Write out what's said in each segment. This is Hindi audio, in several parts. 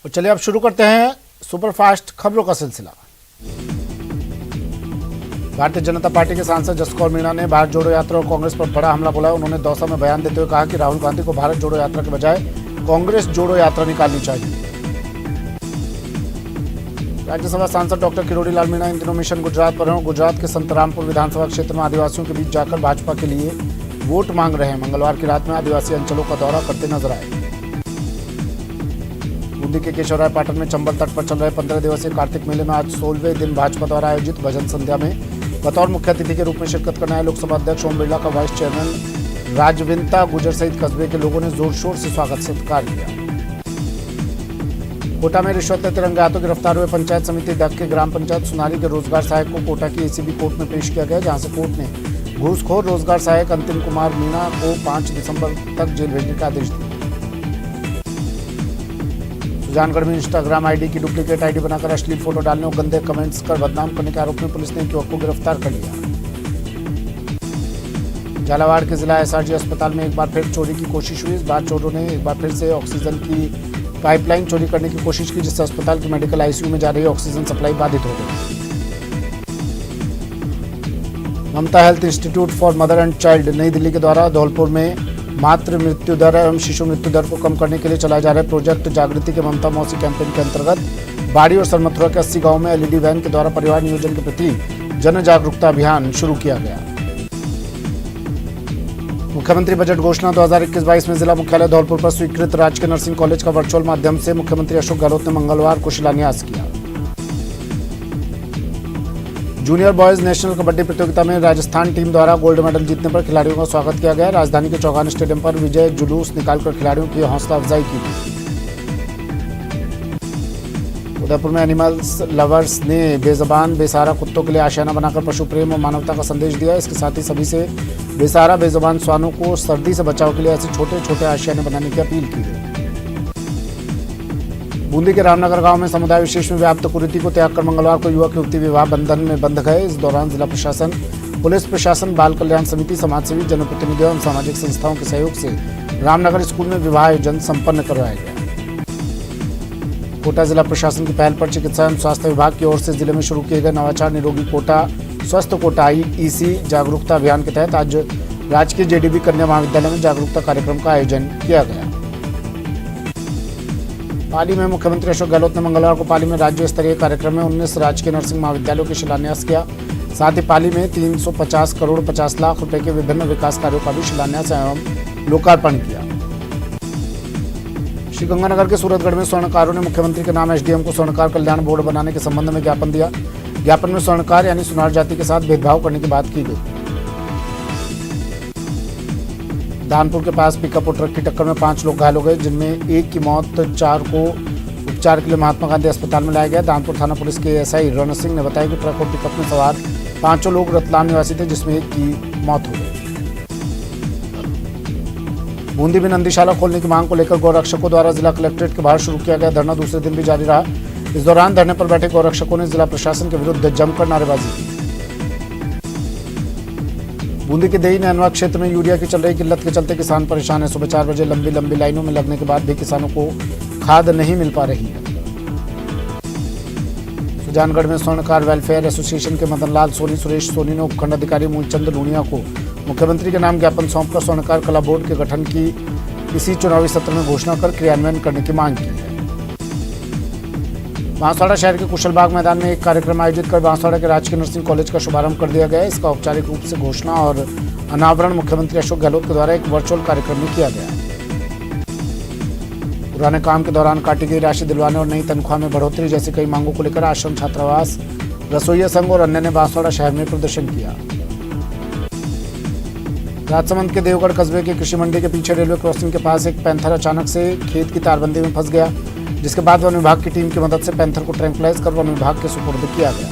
तो चलिए अब शुरू करते हैं सुपरफास्ट खबरों का सिलसिला। भारतीय जनता पार्टी के सांसद जसकौर मीणा ने भारत जोड़ो यात्रा और कांग्रेस पर बड़ा हमला बोला। उन्होंने दौसा में बयान देते हुए कहा कि राहुल गांधी को भारत जोड़ो यात्रा के बजाय कांग्रेस जोड़ो यात्रा निकालनी चाहिए। राज्यसभा सांसद डॉक्टर किरोड़ी लाल मीणा इन दिनों मिशन गुजरात पर हैं। गुजरात के संतरामपुर विधानसभा क्षेत्र में आदिवासियों के बीच जाकर भाजपा के लिए वोट मांग रहे हैं। मंगलवार की रात में आदिवासी अंचलों का दौरा करते नजर आए। बूंदी के केशवराय पाटन में चंबल तट पर चल रहे 15 दिवसीय कार्तिक मेले में आज 16वें दिन भाजपा द्वारा आयोजित भजन संध्या में बतौर मुख्य अतिथि के रूप में शिरकत करने आए लोकसभा अध्यक्ष ओम बिरला का वाइस चेयरमैन राजविंता गुजर सहित कस्बे के लोगों ने जोर शोर से स्वागत सत्कार किया। कोटा में रिश्वत लेते रंगे हाथों गिरफ्तार हुए पंचायत समिति डग के ग्राम पंचायत सुनारी के रोजगार सहायक को कोटा की एसीबी कोर्ट में पेश किया गया, जहां से कोर्ट ने घूसखोर रोजगार सहायक अंतिम कुमार मीणा को 5 दिसंबर तक जेल भेजने का आदेश दिया। सुजानगढ़ में इंस्टाग्राम आईडी की डुप्लीकेट आईडी बनाकर अश्लील फोटो डालने और गंदे कमेंट्स कर बदनाम करने के आरोप में पुलिस ने एक युवक को गिरफ्तार कर लिया। झालावाड़ के जिला एसआरजी अस्पताल में एक बार फिर चोरी की कोशिश हुई। इस बार चोरों ने एक बार फिर से ऑक्सीजन की पाइपलाइन चोरी करने की कोशिश की, जिससे अस्पताल की मेडिकल आईसीयू में जा रही ऑक्सीजन सप्लाई बाधित हो गई। Mamta health institute for mother and child Nai Delhi के द्वारा धौलपुर में मातृ मृत्यु दर एवं शिशु मृत्यु दर को कम करने के लिए चलाए जा रहे प्रोजेक्ट जागृति के ममता मौसी कैंपेन के अंतर्गत बाड़ी और सरमथुरा के 80 गांवों में एलईडी वैन के द्वारा परिवार नियोजन के प्रति जन जागरूकता अभियान शुरू किया गया। मुख्यमंत्री बजट घोषणा 2021-22 में जिला मुख्यालय धौलपुर पर स्वीकृत राजकीय नर्सिंग कॉलेज का वर्चुअल माध्यम से मुख्यमंत्री अशोक गहलोत ने मंगलवार को शिलान्यास किया। जूनियर बॉयज नेशनल कबड्डी प्रतियोगिता में राजस्थान टीम द्वारा गोल्ड मेडल जीतने पर खिलाड़ियों का स्वागत किया गया। राजधानी के चौगान स्टेडियम पर विजय जुलूस निकालकर खिलाड़ियों की हौसला अफजाई की गई। उदयपुर में एनिमल्स लवर्स ने बेजबान बेसहारा कुत्तों के लिए आशियाना बनाकर पशु प्रेम और मानवता का संदेश दिया। इसके साथ ही सभी से बेसहारा बेजबान श्वानों को सर्दी से बचाव के लिए ऐसे छोटे छोटे आशियाने बनाने की अपील की गई। बूंदी के रामनगर गांव में समुदाय विशेष में व्याप्त कुरीति को त्याग कर मंगलवार को युवक युवती विवाह बंधन में बंध गए। इस दौरान जिला प्रशासन, पुलिस प्रशासन, बाल कल्याण समिति, समाजसेवी, जनप्रतिनिधियों एवं सामाजिक संस्थाओं के सहयोग से रामनगर स्कूल में विवाह आयोजन संपन्न करवाया गया। कोटा जिला प्रशासन की पहल पर चिकित्सा एवं स्वास्थ्य विभाग की ओर से जिले में शुरू किए गए नवाचार निरोगी कोटा स्वस्थ कोटा ईसी जागरूकता अभियान के तहत आज राजकीय जेडीबी कन्या महाविद्यालय में जागरूकता कार्यक्रम का आयोजन किया गया। पाली में मुख्यमंत्री अशोक गहलोत ने मंगलवार को पाली में राज्य स्तरीय कार्यक्रम में 19 राजकीय नर्सिंग महाविद्यालयों के शिलान्यास किया। साथ ही पाली में 350 करोड़ 50 लाख रुपए के विभिन्न विकास कार्यों का भी शिलान्यास एवं लोकार्पण किया। श्रीगंगानगर के सूरतगढ़ में स्वर्णकारों ने मुख्यमंत्री के नाम एसडीएम को स्वर्णकार कल्याण बोर्ड बनाने के संबंध में ज्ञापन दिया। ज्ञापन में स्वर्णकार यानी सुनार जाति के साथ भेदभाव करने की बात की गई। दानपुर के पास पिकअप और ट्रक की टक्कर में 5 लोग घायल हो गए, जिनमें एक की मौत, 4 को उपचार के लिए महात्मा गांधी अस्पताल में लाया गया। दानपुर थाना पुलिस के एएसआई रण सिंह ने बताया कि ट्रक और पिकअप में सवार 5 लोग रतलाम निवासी थे, जिसमें एक की मौत हो गई। बूंदी में नंदीशाला खोलने की मांग को लेकर गौरक्षकों द्वारा जिला कलेक्ट्रेट के बाहर शुरू किया गया धरना दूसरे दिन भी जारी रहा। इस दौरान धरने पर बैठे गौरक्षकों ने जिला प्रशासन के विरुद्ध जमकर नारेबाजी की। बूंदी के देई नैनवा क्षेत्र में यूरिया की चल रही किल्लत के चलते किसान परेशान है। सुबह 4 बजे लंबी लाइनों में लगने के बाद भी किसानों को खाद नहीं मिल पा रही है। सुजानगढ़ में स्वर्णकार वेलफेयर एसोसिएशन के मदनलाल सोनी सुरेश सोनी ने उपखंड अधिकारी मूलचंद लूनिया को मुख्यमंत्री के नाम ज्ञापन सौंपकर स्वर्णकार कला बोर्ड के गठन की इसी चुनावी सत्र में घोषणा कर क्रियान्वयन करने की मांग की है। बांसवाड़ा शहर के कुशलबाग मैदान में एक कार्यक्रम आयोजित कर बांसवाड़ा के राजकीय नर्सिंग कॉलेज का शुभारंभ कर दिया गया। इसका औपचारिक रूप से घोषणा और अनावरण मुख्यमंत्री अशोक गहलोत के द्वारा एक वर्चुअल कार्यक्रम में किया गया। पुराने काम के दौरान काटी गई राशि दिलवाने और नई तनख्वाह में बढ़ोतरी जैसी कई मांगों को लेकर आश्रम छात्रावास, रसोइया संघ और अन्य ने बांसवाड़ा शहर में प्रदर्शन किया। राजसमंद के देवगढ़ कस्बे के कृषि मंडी के पीछे रेलवे क्रॉसिंग के पास एक पैंथर अचानक से खेत की तारबंदी में फंस गया, जिसके बाद वन विभाग की टीम की मदद से पैंथर को ट्रैंकुलाइज कर वन विभाग के सुपुर्द किया गया।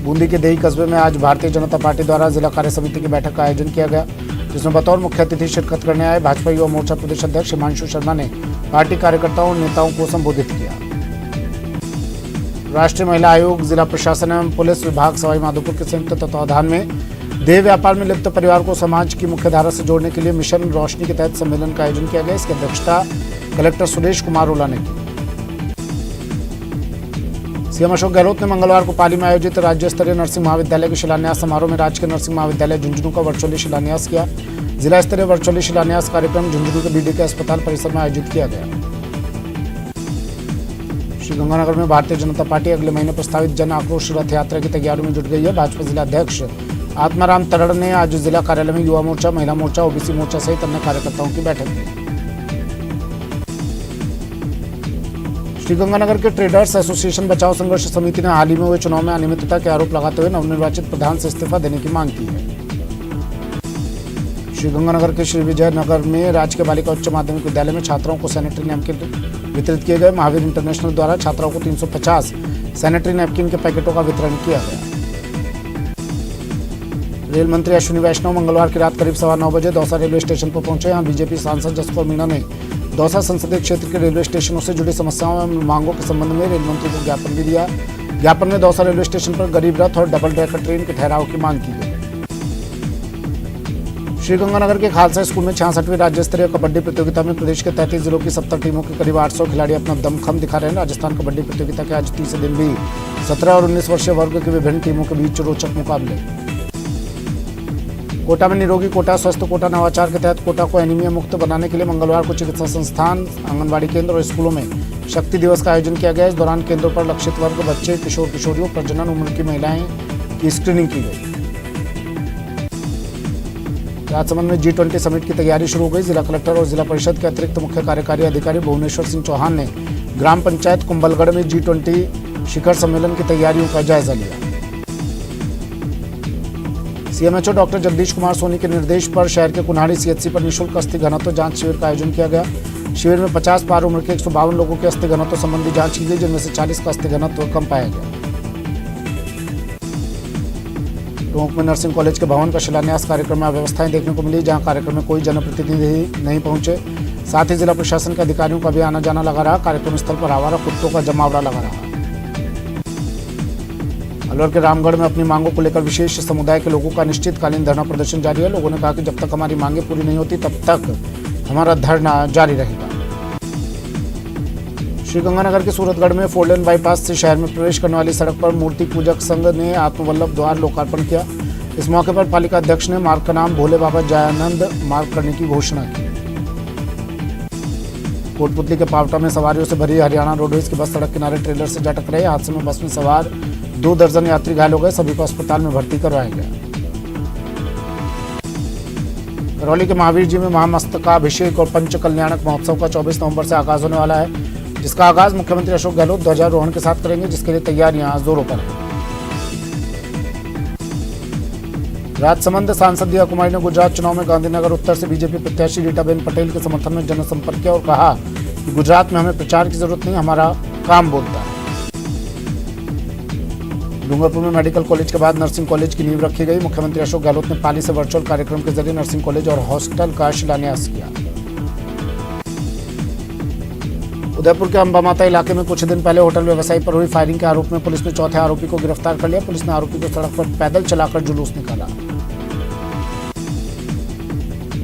बूंदी के देई कस्बे में आज भारतीय जनता पार्टी द्वारा जिला कार्य समिति की बैठक का आयोजन किया गया, जिसमें बतौर मुख्य अतिथि शिरकत करने आए भाजपा युवा मोर्चा प्रदेश अध्यक्ष हिमांशु शर्मा ने पार्टी कार्यकर्ताओं और नेताओं को संबोधित किया। राष्ट्रीय महिला आयोग, जिला प्रशासन एवं पुलिस विभाग सवाई माधोपुर के संयुक्त तत्वावधान में देह व्यापार में लिप्त परिवार को समाज की मुख्य धारा से जोड़ने के लिए मिशन रोशनी के तहत सम्मेलन का आयोजन किया गया। इसकी अध्यक्षता कलेक्टर सुरेश कुमार ओला ने की। सीएम अशोक गहलोत ने मंगलवार को पाली में आयोजित राज्य स्तरीय नर्सिंग महाविद्यालय के शिलान्यास समारोह में राजकीय नर्सिंग महाविद्यालय झुंझुनू का वर्चुअली शिलान्यास किया। जिला स्तरीय वर्चुअली शिलान्यास कार्यक्रम झुंझुनू के बीडीके अस्पताल परिसर में आयोजित किया गया। श्रीगंगानगर में भारतीय जनता पार्टी अगले महीने प्रस्तावित जन आक्रोश रथ यात्रा की तैयारियों में जुट गई है। भाजपा जिला अध्यक्ष आत्माराम तरड़ ने आज जिला कार्यालय में युवा मोर्चा, महिला मोर्चा, ओबीसी मोर्चा सहित अन्य कार्यकर्ताओं की बैठक की। श्रीगंगानगर के ट्रेडर्स एसोसिएशन बचाओ संघर्ष समिति ने हाल ही में हुए चुनाव में अनियमितता के आरोप लगाते हुए नवनिर्वाचित प्रधान से इस्तीफा देने की मांग की है। श्रीगंगानगर के श्री विजय नगर में राजकीय बालिका उच्च माध्यमिक विद्यालय में छात्राओं को सैनिटरी नैपकिन वितरित किए गए। महावीर इंटरनेशनल द्वारा छात्राओं को 350 सैनिटरी नैपकिन के पैकेटों का वितरण किया गया। रेल मंत्री अश्विनी वैष्णव मंगलवार की रात करीब 9:15 बजे दौसा रेलवे स्टेशन पर पहुंचे। यहाँ बीजेपी सांसद जसकौर मीणा ने दौसा संसदीय क्षेत्र के रेलवे स्टेशनों से जुड़ी समस्याओं एवं मांगों के संबंध में रेल मंत्री को ज्ञापन भी दिया। ज्ञापन में दौसा रेलवे स्टेशन पर गरीब रथ और डबल डेकर ट्रेन के ठहराव की मांग की गई। श्रीगंगानगर के खालसा स्कूल में 66वीं राज्य स्तरीय कबड्डी प्रतियोगिता में प्रदेश के 33 जिलों की 70 टीमों के करीब 800 खिलाड़ी अपना दमखम दिखा रहे हैं। राजस्थान कबड्डी प्रतियोगिता के आज तीसरे दिन भी 17 और 19 वर्षीय वर्ग की विभिन्न टीमों के बीच रोचक मुकाबले। कोटा में निरोगी कोटा, स्वस्थ कोटा नवाचार के तहत कोटा को एनीमिया मुक्त बनाने के लिए मंगलवार को चिकित्सा संस्थान, आंगनबाड़ी केंद्र और स्कूलों में शक्ति दिवस का आयोजन किया गया। इस दौरान केंद्रों पर लक्षित वर्ग, बच्चे, किशोर किशोरियों, प्रजनन उम्र की महिलाएं की स्क्रीनिंग की गई। राजसमंद में G20 समिट की तैयारी शुरू हो गई। जिला कलेक्टर और जिला परिषद के अतिरिक्त मुख्य कार्यकारी अधिकारी भुवनेश्वर सिंह चौहान ने ग्राम पंचायत कुंभलगढ़ में G20 शिखर सम्मेलन की तैयारियों का जायजा लिया। सीएमएचओ डॉक्टर जगदीश कुमार सोनी के निर्देश पर शहर के कुन्हाड़ी सीएचसी पर निःशुल्क अस्थि घनत्व जांच शिविर का आयोजन किया गया। शिविर में 50 पार उम्र के 152 लोगों के अस्थि घनत्व संबंधी जांच की गई, जिनमें से 40 का अस्थि घनत्व कम पाया गया। टोंक में नर्सिंग कॉलेज के भवन का शिलान्यास कार्यक्रम में अव्यवस्थाएं देखने को मिली, जहां कार्यक्रम में कोई जनप्रतिनिधि नहीं पहुंचे। साथ ही जिला प्रशासन के अधिकारियों का भी आना जाना लगा रहा। कार्यक्रम स्थल पर आवारा कुत्तों का जमावड़ा लगा रहा। अलवर के रामगढ़ में अपनी मांगों को लेकर विशेष समुदाय के लोगों का अनिश्चितकालीन धरना प्रदर्शन जारी है। लोगों ने कहा कि जब तक हमारी मांगें पूरी नहीं होती तब तक हमारा धरना जारी रहेगा। श्रीगंगानगर के सूरतगढ़ में 4 लेन बाईपास से शहर में प्रवेश करने वाली सड़क पर मूर्ति पूजक संघ ने आत्मवल्लभ द्वार लोकार्पण किया। इस मौके पर पालिका अध्यक्ष ने मार्ग का नाम भोले बाबा जयानंद मार्ग करने की घोषणा की। कोटपुतली के पावटा में सवारियों से भरी हरियाणा रोडवेज की बस सड़क किनारे ट्रेलर से जा टकराई। हादसे में बस में सवार 2 दर्जन यात्री घायल हो गए। सभी को अस्पताल में भर्ती करवाया गया। करौली के महावीर जी में महामस्तकाभिषेक और पंच कल्याणक महोत्सव का 24 नवंबर से आगाज होने वाला है, जिसका आगाज मुख्यमंत्री अशोक गहलोत ध्वजारोहण के साथ करेंगे, जिसके लिए तैयारियां जोरों पर हैं। राजसमंद सांसद दिया कुमारी ने गुजरात चुनाव में गांधीनगर उत्तर से बीजेपी प्रत्याशी रीटाबेन पटेल के समर्थन में जनसंपर्क किया और कहा कि गुजरात में हमें प्रचार की जरूरत नहीं, हमारा काम बोलता है। डूंगरपुर में मेडिकल कॉलेज के बाद नर्सिंग कॉलेज की नींव रखी गई। मुख्यमंत्री अशोक गहलोत ने पाली से वर्चुअल कार्यक्रम के जरिए नर्सिंग कॉलेज और हॉस्टल का शिलान्यास किया। उदयपुर के अंबा माता इलाके में कुछ दिन पहले होटल व्यवसायी पर हुई फायरिंग के आरोप में पुलिस ने चौथे आरोपी को गिरफ्तार कर लिया। पुलिस ने आरोपी को सड़क पर पैदल चलाकर जुलूस निकाला।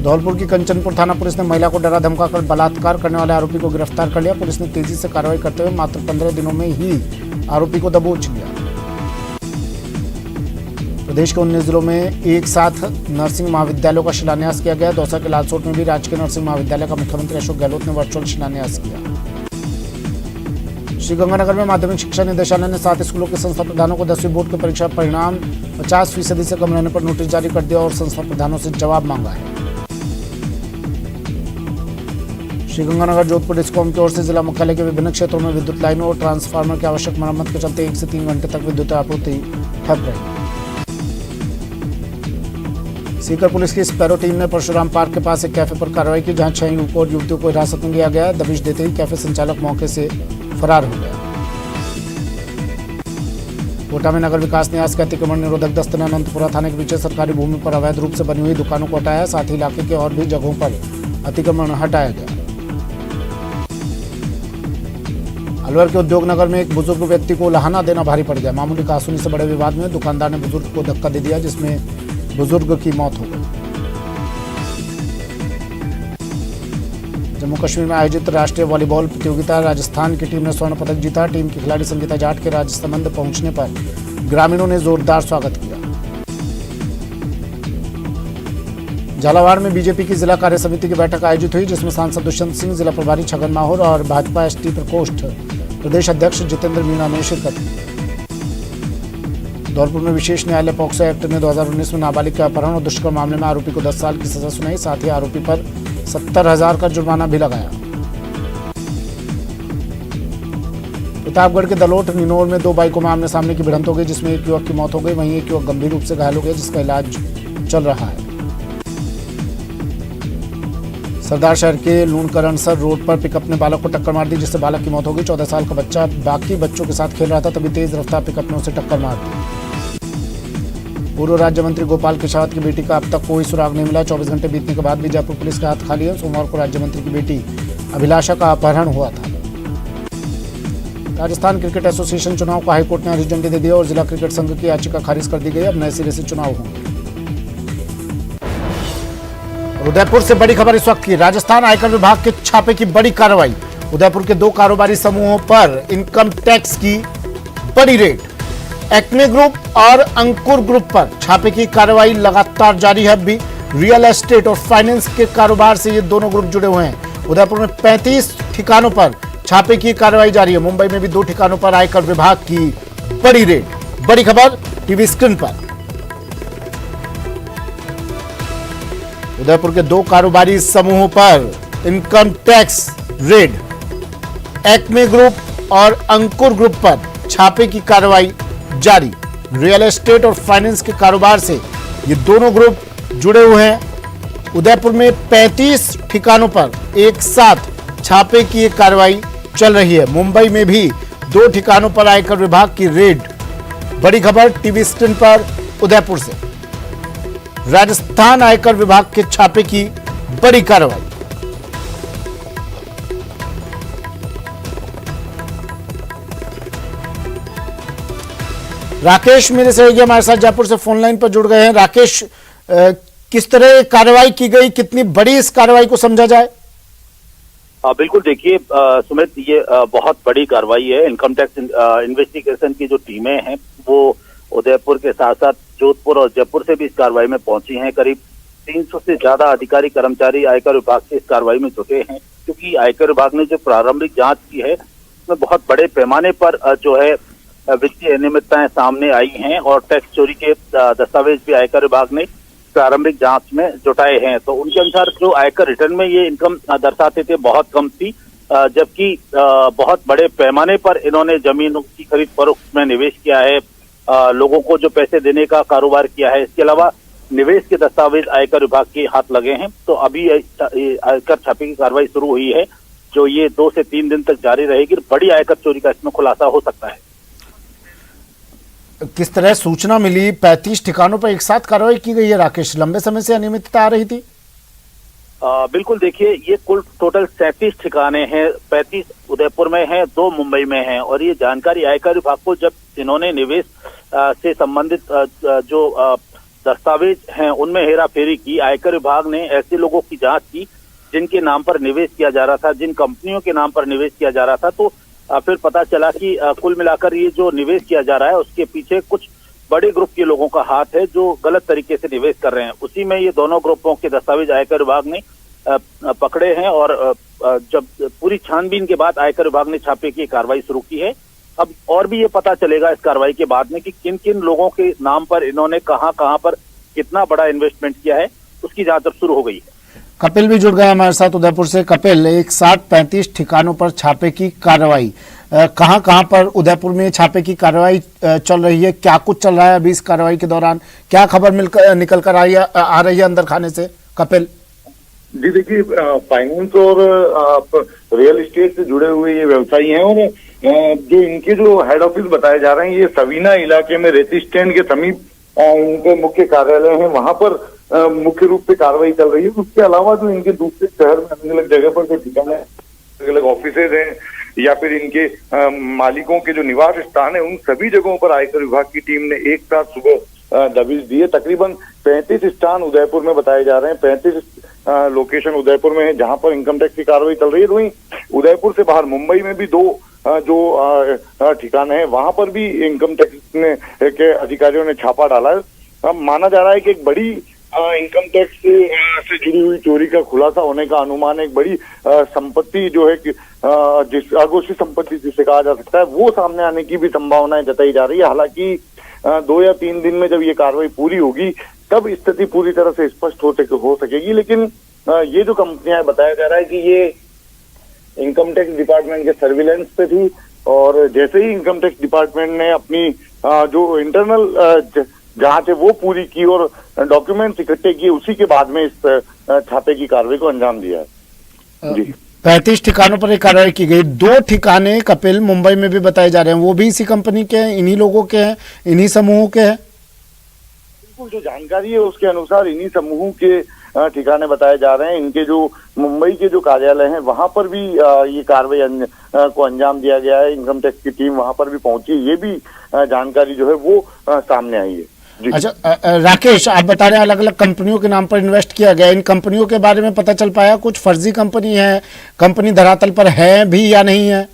धौलपुर की कंचनपुर थाना पुलिस ने महिला को डरा धमकाकर बलात्कार करने वाले आरोपी को गिरफ्तार कर लिया। पुलिस ने तेजी से कार्रवाई करते हुए मात्र 15 दिनों में ही आरोपी को दबोच लिया। प्रदेश के 19 जिलों में एक साथ नर्सिंग महाविद्यालयों का शिलान्यास किया गया। दौसा के लालसोट में भी राजकीय नर्सिंग महाविद्यालय का मुख्यमंत्री अशोक गहलोत ने वर्चुअल शिलान्यास किया। श्रीगंगानगर में माध्यमिक शिक्षा निदेशालय ने 7 स्कूलों के संस्था प्रधानों को 10वीं बोर्ड के परीक्षा परिणाम 50% से कम रहने पर नोटिस जारी कर दिया और संस्था प्रधानों से जवाब मांगा है। श्रीगंगानगर जोधपुर डिस्कॉम की ओर से जिला मुख्यालय के विभिन्न क्षेत्रों में विद्युत लाइनों और ट्रांसफार्मर की आवश्यक मरम्मत के चलते 1 से 3 घंटे तक विद्युत आपूर्ति ठप रही। सीकर पुलिस की स्पैरो टीम ने परशुराम पार्क के पास एक कैफे पर कार्रवाई की, जहां 6 युवकों और युवतियों को हिरासत में लिया गया। दबिश देते ही कैफे संचालक मौके से फरार हो गया। कोटा में नगर विकास न्यास के अतिक्रमण निरोधक दस्ते ने अनंतपुरा थाने के पीछे सरकारी भूमि पर अवैध रूप से बनी हुई दुकानों को हटाया। साथ ही इलाके के और भी जगहों पर अतिक्रमण हटाया गया। अलवर के उद्योग नगर में एक बुजुर्ग व्यक्ति को लहाना देना भारी पड़ गया। मामूली कहासुनी से बड़े विवाद में दुकानदार ने बुजुर्ग को धक्का दे दिया, जिसमें बुजुर्ग की मौत हो गई। जम्मू कश्मीर में आयोजित राष्ट्रीय वॉलीबॉल प्रतियोगिता राजस्थान की टीम ने स्वर्ण पदक जीता। टीम की खिलाड़ी संगीता जाट के राजसमंद पहुंचने पर ग्रामीणों ने जोरदार स्वागत किया। झालावाड़ में बीजेपी की जिला कार्य समिति की बैठक आयोजित हुई, जिसमें सांसद दुष्यंत सिंह, जिला प्रभारी छगन माहौर और भाजपा एसटी प्रकोष्ठ प्रदेश अध्यक्ष जितेंद्र मीणा ने शिरकत की। धौलपुर में विशेष न्यायालय पॉक्सो एक्ट ने 2019 में नाबालिग के अपहरण और दुष्कर्म मामले में आरोपी को 10 साल की सजा सुनाई। साथ ही आरोपी पर 70,000 का जुर्माना भी लगाया। प्रतापगढ़ के दलोट निनोर में दो बाइकों में आमने सामने की भिड़ंत हो गई, जिसमें एक युवक की मौत हो गई, वहीं एक युवक गंभीर रूप से घायल हो गया, जिसका इलाज चल रहा है। सरदार शहर के लूणकरणसर रोड पर पिकअप ने बालक को टक्कर मार दी, जिससे बालक की मौत हो गई। 14 साल का बच्चा बाकी बच्चों के साथ खेल रहा था, तभी तेज रफ्तार पिकअप ने उसे टक्कर मार दी। पूर्व राज्य मंत्री गोपाल किशावत की बेटी का अब तक कोई सुराग नहीं मिला। 24 घंटे बीतने के बाद भी जयपुर पुलिस के हाथ खाली है। सोमवार को राज्य मंत्री की बेटी अभिलाषा का अपहरण हुआ था। राजस्थान क्रिकेट एसोसिएशन चुनाव को हाईकोर्ट ने हरी झंडी दे दी और जिला क्रिकेट संघ की याचिका खारिज कर दी गई। अब नए सिरे से चुनाव होंगे। उदयपुर से बड़ी खबर इस वक्त की। राजस्थान आयकर विभाग के छापे की बड़ी कार्रवाई। उदयपुर के 2 कारोबारी समूहों पर इनकम टैक्स की बड़ी रेड। एक्मे ग्रुप और अंकुर ग्रुप पर छापे की कार्रवाई लगातार जारी है। अभी रियल एस्टेट और फाइनेंस के कारोबार से ये दोनों ग्रुप जुड़े हुए हैं। उदयपुर में 35 ठिकानों पर छापे की कार्रवाई जारी है। मुंबई में भी 2 ठिकानों पर आयकर विभाग की बड़ी रेड। बड़ी खबर टीवी स्क्रीन पर। उदयपुर के 2 कारोबारी समूहों पर income tax raid. Acme group और अंकुर ग्रुप पर छापे की कार्रवाई जारी। रियल एस्टेट और फाइनेंस के कारोबार से ये दोनों ग्रुप जुड़े हुए हैं। उदयपुर में 35 ठिकानों पर एक साथ छापे की ये कार्रवाई चल रही है। मुंबई में भी 2 ठिकानों पर आयकर विभाग की रेड। बड़ी खबर टीवी स्क्रीन पर उदयपुर से। राजस्थान आयकर विभाग के छापे की बड़ी कार्रवाई। राकेश मेरे सहयोगी हमारे साथ जयपुर से फोन लाइन पर जुड़ गए हैं। राकेश, किस तरह कार्रवाई की गई, कितनी बड़ी इस कार्रवाई को समझा जाए? बिल्कुल, देखिए सुमित, ये बहुत बड़ी कार्रवाई है। इनकम टैक्स इन्वेस्टिगेशन की जो टीमें हैं वो उदयपुर के साथ साथ जोधपुर और जयपुर से भी इस कार्रवाई में पहुंची हैं। करीब 300 से ज्यादा अधिकारी कर्मचारी आयकर विभाग से इस कार्रवाई में जुटे हैं, क्योंकि आयकर विभाग ने जो प्रारंभिक जांच की है उसमें बहुत बड़े पैमाने पर जो है वित्तीय अनियमितताएं सामने आई हैं और टैक्स चोरी के दस्तावेज भी आयकर विभाग ने प्रारंभिक जांच में जुटाए हैं। तो उनके अनुसार जो आयकर रिटर्न में ये इनकम दर्शाते थे बहुत कम थी, जबकि बहुत बड़े पैमाने पर इन्होंने जमीनों की खरीद फरोख्त में निवेश किया है, लोगों को जो पैसे देने का कारोबार किया है। इसके अलावा निवेश के दस्तावेज आयकर विभाग के हाथ लगे हैं। तो अभी आयकर छापे की कार्रवाई शुरू हुई है, जो ये 2 से 3 दिन तक जारी रहेगी। बड़ी आयकर चोरी का इसमें खुलासा हो सकता है। किस तरह सूचना मिली? 35 ठिकानों पर एक साथ कार्रवाई की गई है। राकेश, लंबे समय से अनियमितता आ रही थी? बिल्कुल, देखिए ये कुल टोटल 37 ठिकाने हैं। 35 उदयपुर में हैं, 2 मुंबई में हैं। और ये जानकारी आयकर विभाग को जब इन्होंने निवेश से संबंधित जो दस्तावेज हैं उनमें हेराफेरी की, आयकर विभाग ने ऐसे लोगों की जांच की जिनके नाम पर निवेश किया जा रहा था, जिन कंपनियों के नाम पर निवेश किया जा रहा था। तो फिर पता चला कि कुल मिलाकर ये जो निवेश किया जा रहा है उसके पीछे कुछ बड़े ग्रुप के लोगों का हाथ है जो गलत तरीके से निवेश कर रहे हैं। उसी में ये दोनों ग्रुपों के दस्तावेज आयकर विभाग ने पकड़े हैं और जब पूरी छानबीन के बाद आयकर विभाग ने छापे की कार्रवाई शुरू की है। अब और भी ये पता चलेगा इस कार्रवाई के बाद में कि किन किन लोगों के नाम पर इन्होंने कहां पर कितना बड़ा इन्वेस्टमेंट किया है, उसकी जांच अब शुरू हो गई है। कपिल भी जुड़ गए हमारे साथ उदयपुर से। कपिल, एक साथ 35 ठिकानों पर छापे की कार्रवाई, कहां पर उदयपुर में छापे की कार्रवाई चल रही है? क्या कुछ चल रहा है अभी इस कार्रवाई के दौरान? क्या खबर निकल कर आ रही है अंदर खाने से? कपिल जी, देखिए फाइनेंस और रियल एस्टेट से जुड़े हुए ये व्यवसायी हैं और जो इनके जो हेड ऑफिस बताए जा रहे हैं ये सवीना इलाके में रेती स्टैंड के समीप इनके मुख्य कार्यालय है, वहां पर मुख्य रूप से कार्रवाई चल रही है। उसके अलावा जो इनके दूसरे शहर में अलग अलग जगह पर जो ठिकाने अलग अलग ऑफिसेज हैं या फिर इनके मालिकों के जो निवास स्थान है, उन सभी जगहों पर आयकर विभाग की टीम ने एक साथ सुबह दबिश दी है। तकरीबन 35 स्थान उदयपुर में बताए जा रहे हैं। 35 लोकेशन उदयपुर में है जहां पर इनकम टैक्स की कार्रवाई चल रही है। वहीं उदयपुर से बाहर मुंबई में भी दो जो ठिकाने हैं वहां पर भी इनकम टैक्स के अधिकारियों ने छापा डाला है। माना जा रहा है कि एक बड़ी इनकम टैक्स से जुड़ी हुई चोरी का खुलासा होने का अनुमान है। एक बड़ी संपत्ति जो है कि जिस अघोषित संपत्ति जिसे कहा जा सकता है वो सामने आने की भी संभावनाएं जताई जा रही है। हालांकि 2 या 3 दिन में जब ये कार्रवाई पूरी होगी तब स्थिति पूरी तरह से स्पष्ट हो सकेगी। लेकिन ये जो कंपनियां बताया जा रहा है कि ये इनकम टैक्स डिपार्टमेंट के सर्विलेंस पे थी और जैसे ही इनकम टैक्स डिपार्टमेंट ने अपनी जो इंटरनल जांच है वो पूरी की और डॉक्यूमेंट्स इकट्ठे किए उसी के बाद में इस छापे की कार्रवाई को अंजाम दिया है। जी 35 ठिकानों पर एक कार्रवाई की गई। 2 ठिकाने कपिल मुंबई में भी बताए जा रहे हैं, वो भी इसी कंपनी के हैं, इन्हीं लोगों के हैं, इन्हीं समूहों के हैं। बिल्कुल जो जानकारी है उसके अनुसार इन्हीं समूहों के ठिकाने बताए जा रहे हैं। इनके जो मुंबई के जो कार्यालय हैं वहां पर भी ये कार्रवाई को अंजाम दिया गया है। इनकम टैक्स की टीम वहां पर भी पहुंची, ये भी जानकारी जो है वो सामने आई है। अच्छा राकेश, आप बता रहे हैं अलग अलग कंपनियों के नाम पर इन्वेस्ट किया गया, इन कंपनियों के बारे में पता चल पाया कुछ फर्जी कंपनी है, कंपनी धरातल पर है भी या नहीं है?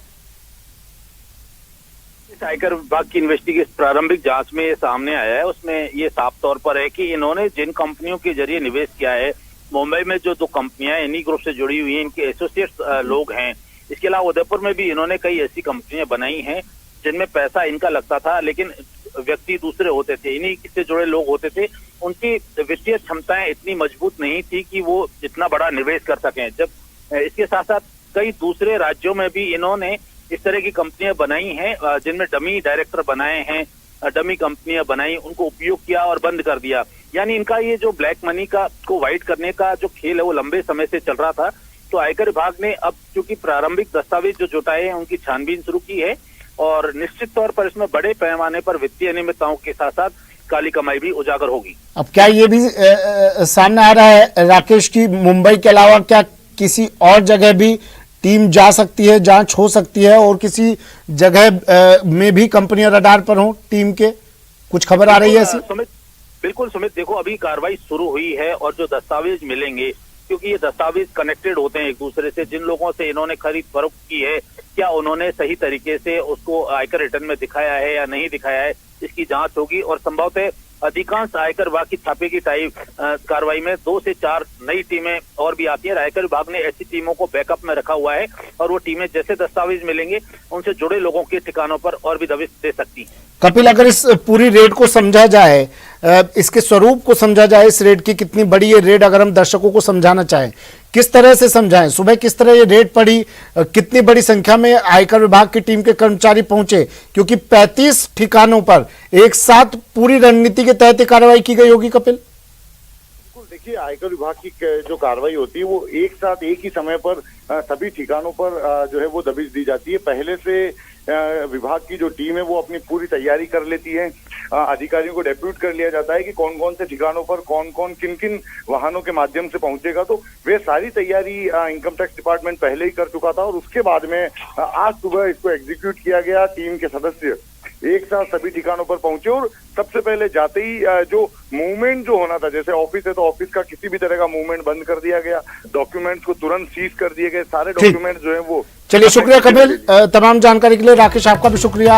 आयकर विभाग की इन्वेस्टिगेशन प्रारंभिक जांच में ये सामने आया है, उसमें ये साफ तौर पर है कि इन्होंने जिन कंपनियों के जरिए निवेश किया है, मुंबई में जो 2 कंपनियां इन्हीं ग्रुप से जुड़ी हुई हैं, इनके एसोसिएट्स लोग हैं। इसके अलावा उदयपुर में भी इन्होंने कई ऐसी कंपनियां बनाई हैं जिनमें पैसा इनका लगता था लेकिन व्यक्ति दूसरे होते थे, इन्हीं से जुड़े लोग होते थे। उनकी वित्तीय क्षमताएं इतनी मजबूत नहीं थी कि वो इतना बड़ा निवेश कर सकें। जब इसके साथ साथ कई दूसरे राज्यों में भी इन्होंने इस तरह की कंपनियां बनाई हैं जिनमें डमी डायरेक्टर बनाए हैं, डमी कंपनियां बनाई, उनको उपयोग किया और बंद कर दिया। यानी इनका ये जो ब्लैक मनी का को वाइट करने का जो खेल है वो लंबे समय से चल रहा था। तो आयकर विभाग ने अब चूंकि प्रारंभिक दस्तावेज जो जुटाए हैं उनकी छानबीन शुरू की है और निश्चित तौर पर इसमें बड़े पैमाने पर वित्तीय अनियमितताओं के साथ साथ काली कमाई भी उजागर होगी। अब क्या ये भी सामने आ रहा है राकेश की मुंबई के अलावा क्या किसी और जगह भी टीम जा सकती है, जांच हो सकती है और किसी जगह में भी कंपनियां रडार पर हो टीम के? कुछ खबर आ रही है ऐसी? बिल्कुल सुमित, देखो अभी कार्रवाई शुरू हुई है और जो दस्तावेज मिलेंगे, क्योंकि ये दस्तावेज कनेक्टेड होते हैं एक दूसरे से, जिन लोगों से इन्होंने खरीद फरोख्त की है क्या उन्होंने सही तरीके से उसको आयकर रिटर्न में दिखाया है या नहीं दिखाया है, इसकी जांच होगी। और संभवतः अधिकांश आयकर विभाग की छापे की कार्रवाई में 2 से 4 नई टीमें और भी आती है। आयकर विभाग ने ऐसी टीमों को बैकअप में रखा हुआ है और वो टीमें जैसे दस्तावेज मिलेंगे उनसे जुड़े लोगों के ठिकानों पर और भी दबिश दे सकती है। कपिल, अगर इस पूरी रेड को समझा जाए, इसके स्वरूप को समझा जाए, इस रेड की कितनी बड़ी ये रेड अगर हम दर्शकों को समझाना चाहें, किस तरह से समझाएं? सुबह किस तरह ये रेड पड़ी, कितनी बड़ी संख्या में आयकर विभाग की टीम के कर्मचारी पहुंचे, क्योंकि 35 ठिकानों पर एक साथ पूरी रणनीति के तहत कार्रवाई की गई होगी? कपिल देखिए, आयकर विभाग की जो कार्रवाई होती है वो एक साथ एक ही समय पर सभी ठिकानों पर जो है वो दबिश दी जाती है। पहले से विभाग की जो टीम है वो अपनी पूरी तैयारी कर लेती है। अधिकारियों को डेप्यूट कर लिया जाता है कि कौन कौन से ठिकानों पर कौन कौन किन किन वाहनों के माध्यम से पहुंचेगा। तो वे सारी तैयारी इनकम टैक्स डिपार्टमेंट पहले ही कर चुका था और उसके बाद में आज सुबह इसको एग्जीक्यूट किया गया। टीम के सदस्य एक साथ सभी ठिकानों पर पहुंचे और सबसे पहले जाते ही जो मूवमेंट जो होना था, जैसे ऑफिस है तो ऑफिस का किसी भी तरह का मूवमेंट बंद कर दिया गया, डॉक्यूमेंट्स को तुरंत सीज कर दिए गए, सारे डॉक्यूमेंट जो है वो। चलिए, शुक्रिया कपिल तमाम जानकारी के लिए। राकेश, आपका भी शुक्रिया।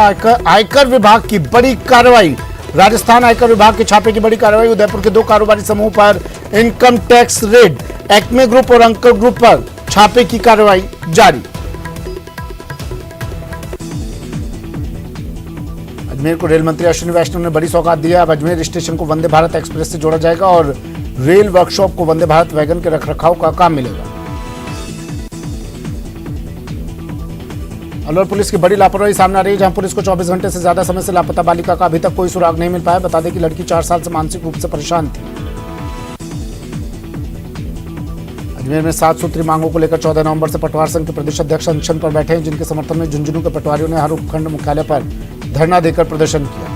आयकर विभाग की बड़ी कार्रवाई, राजस्थान आयकर विभाग के छापे की बड़ी कार्रवाई, उदयपुर के 2 कारोबारी समूह पर income tax raid, Acme group और अंकर ग्रुप पर छापे की कार्रवाई जारी। अजमेर को रेल मंत्री अश्विनी वैष्णव ने बड़ी सौगात दी है। अब अजमेर स्टेशन को वंदे भारत एक्सप्रेस से जोड़ा जाएगा और रेल वर्कशॉप को वंदे भारत वैगन के रखरखाव का काम मिलेगा। अलवर पुलिस की बड़ी लापरवाही सामने आ रही है, जहां पुलिस को 24 घंटे से ज्यादा समय से लापता बालिका का अभी तक कोई सुराग नहीं मिल पाया। बता दें कि लड़की 4 साल से मानसिक रूप से परेशान थी। अजमेर में 7 सूत्री मांगों को लेकर 14 नवंबर से पटवार संघ के प्रदेश अध्यक्ष अनशन पर बैठे हैं, जिनके समर्थन में झुंझुनू के पटवारियों ने हर उपखंड मुख्यालय पर धरना देकर प्रदर्शन किया।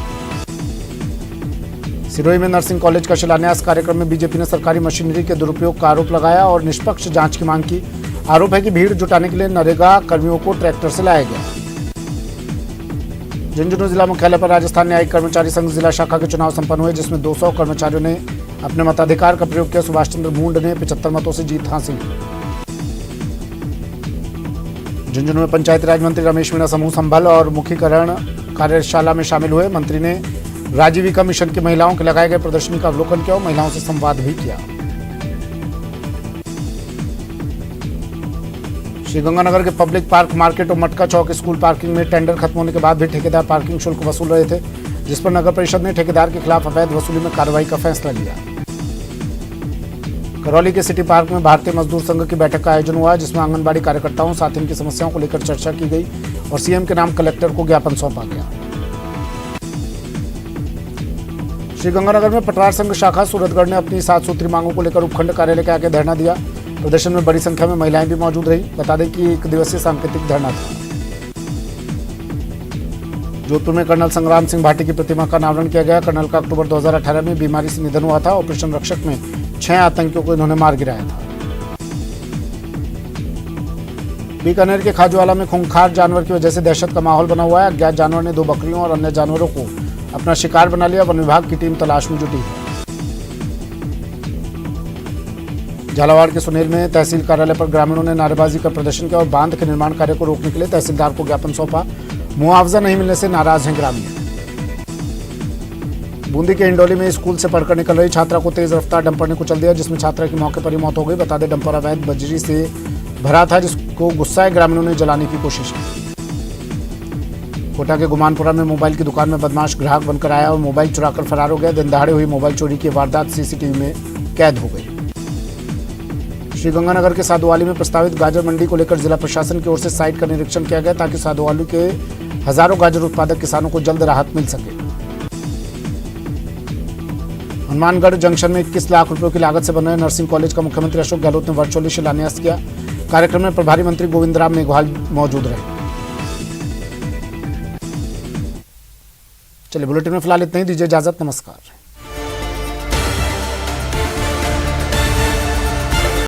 सिरोही में नर्सिंग कॉलेज का शिलान्यास कार्यक्रम में बीजेपी ने सरकारी मशीनरी के दुरुपयोग का आरोप लगाया और निष्पक्ष जांच की मांग की। आरोप है कि भीड़ जुटाने के लिए नरेगा कर्मियों को ट्रैक्टर से लाया गया। झुंझुनू जिला मुख्यालय पर राजस्थान न्यायिक कर्मचारी संघ जिला शाखा के चुनाव संपन्न हुए, जिसमें 200 कर्मचारियों ने अपने मताधिकार का प्रयोग किया। सुभाष चंद्र मूंड ने 75 मतों से जीत हासिल की। झुंझुनू में पंचायती राज मंत्री रमेश मीणा समूह संभल और मुखीकरण कार्यशाला में शामिल हुए। मंत्री ने राजीविका मिशन की महिलाओं के लगाए गए प्रदर्शनी का अवलोकन किया और महिलाओं से संवाद भी किया। श्रीगंगानगर के पब्लिक पार्क मार्केट और मटका चौक स्कूल पार्किंग में टेंडर खत्म होने के बाद भी ठेकेदार पार्किंग शुल्क वसूल रहे थे, जिस पर नगर परिषद ने ठेकेदार के खिलाफ अवैध वसूली में कार्रवाई का फैसला लिया। करौली के सिटी पार्क में भारतीय मजदूर संघ की बैठक का आयोजन हुआ, जिसमें आंगनबाड़ी कार्यकर्ताओं साथ इनकी समस्याओं को लेकर चर्चा की गई और सीएम के नाम कलेक्टर को ज्ञापन सौंपा गया। श्रीगंगानगर में पटवार संघ शाखा सूरतगढ़ ने अपनी 7 सूत्री मांगों को लेकर उपखंड कार्यालय के आगे धरना दिया। प्रदर्शन में बड़ी संख्या में महिलाएं भी मौजूद रही। बता दें कि 1 दिवसीय सांकेतिक धरना था। जोधपुर में कर्नल संग्राम सिंह भाटी की प्रतिमा का अनावरण किया गया। कर्नल का अक्टूबर 2018 में बीमारी से निधन हुआ था। ऑपरेशन रक्षक में 6 आतंकियों को इन्होंने मार गिराया था। बीकानेर के खाजूवाला में खूंखार जानवर की वजह से दहशत का माहौल बना हुआ है। अज्ञात जानवर ने 2 बकरियों और अन्य जानवरों को अपना शिकार बना लिया। वन विभाग की टीम तलाश में जुटी है। झालावाड़ के सुनेल में तहसील कार्यालय पर ग्रामीणों ने नारेबाजी कर प्रदर्शन किया और बांध के निर्माण कार्य को रोकने के लिए तहसीलदार को ज्ञापन सौंपा। मुआवजा नहीं मिलने से नाराज हैं ग्रामीण। बूंदी के इंडोली में स्कूल से पढ़कर निकल रही छात्रा को तेज रफ्तार डंपर ने कुचल दिया, जिसमें छात्रा की मौके पर ही मौत हो गई। बता दें डंपर अवैध बजरी से भरा था, जिसको गुस्साए ग्रामीणों ने जलाने की कोशिश की। कोटा के गुमानपुरा में मोबाइल की दुकान में बदमाश ग्राहक बनकर आया और मोबाइल चुराकर फरार हो गया। दिन दहाड़े हुई मोबाइल चोरी की वारदात सीसीटीवी में कैद हो गई। श्रीगंगानगर के साधुवाली में प्रस्तावित गाजर मंडी को लेकर जिला प्रशासन की ओर से साइट का निरीक्षण किया गया, ताकि साधुवाली के हजारों गाजर उत्पादक किसानों को जल्द राहत मिल सके। हनुमानगढ़ जंक्शन में 21 लाख रुपयों की लागत से बन रहे नर्सिंग कॉलेज का मुख्यमंत्री अशोक गहलोत ने वर्चुअली शिलान्यास किया। कार्यक्रम में प्रभारी मंत्री गोविंद राम मेघवाल मौजूद रहे। चलिए बुलेटिन में फिलहाल इतना ही, दीजिए इजाजत, नमस्कार।